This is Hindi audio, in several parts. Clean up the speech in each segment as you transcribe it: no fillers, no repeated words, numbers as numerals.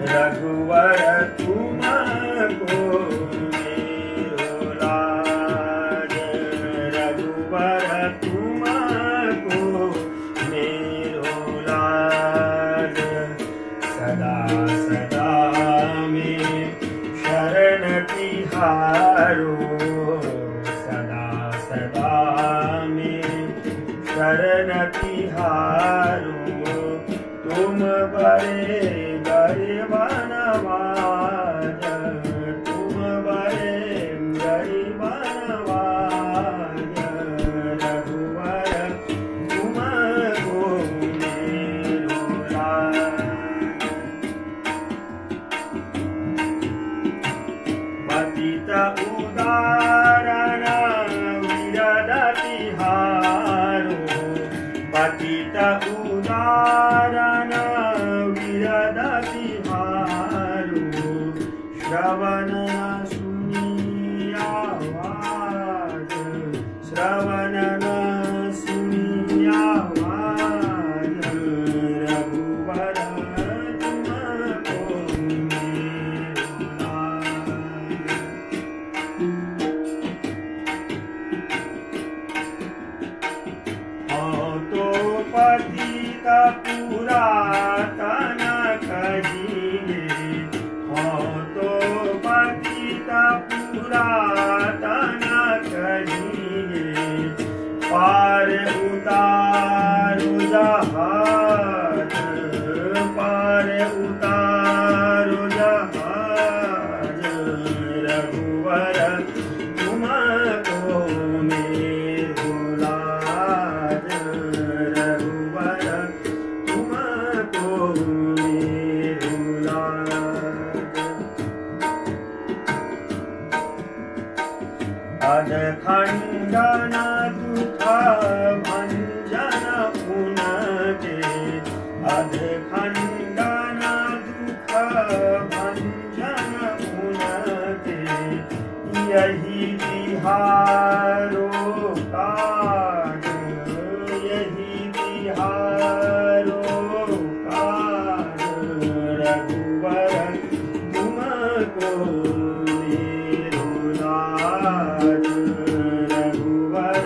रघुवर तुमको मेरो लाज, रघुवर तुमको मेरो लाज। सदा सदा में शरण तिहारो, सदा सदा में शरण तिहारो। तुम बड़े गरीबन वाज, तुम बड़े गरीबन वाज। रघुवर तुमको मेरो लाज। पतित उदाहरण विरदतिहारो, पतित उदाहरण विरदतिहारो। श्रवण न सुनिया वाज, श्रवण न सुनिया वाज। रघुवर तुमको मेरो लाज। तो पतित पुरातन कहिए, तो पतित पुरातन कहिए। पार उतारो जहाज, पार उतारो जहाज। रघुवर तुमको मेरो लाज, रघुवर तुमको मेरो लाज। अधखंडन दुख भंजन उनके, अधखंडन दुख भंजन उनके। यही बिहारो काज, यही बिहारो काज। रघुवर तुमको मेरो लाज, रघुवर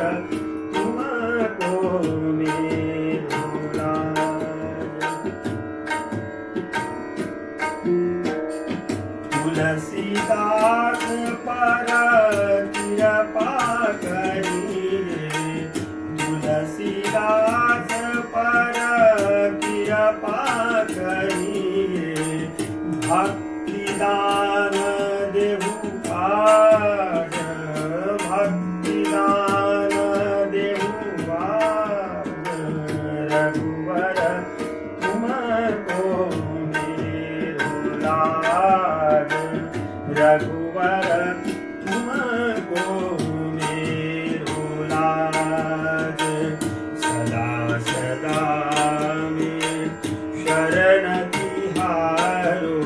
तुमको मेरो लाज। तुलसीदास पर कृपा करिए, तुलसीदास पर कृपा करिए। भक्ति दान देहु आज, भक्ति दान देहु आज। रघुवर तुमको मेरो लाज, रघुवर तुमको मेरो लाज। सदा सदा में शरण तिहारो,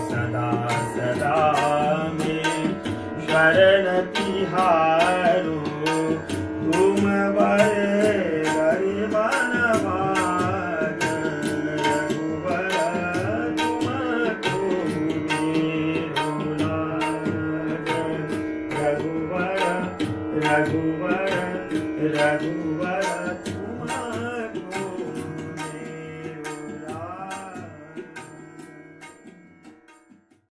सदा सदा में शरण तिहारो। तुम बड़े गरीबन वाज, रघुवर तुमको मेरो लाज। रघुवर रघुवर रघुवर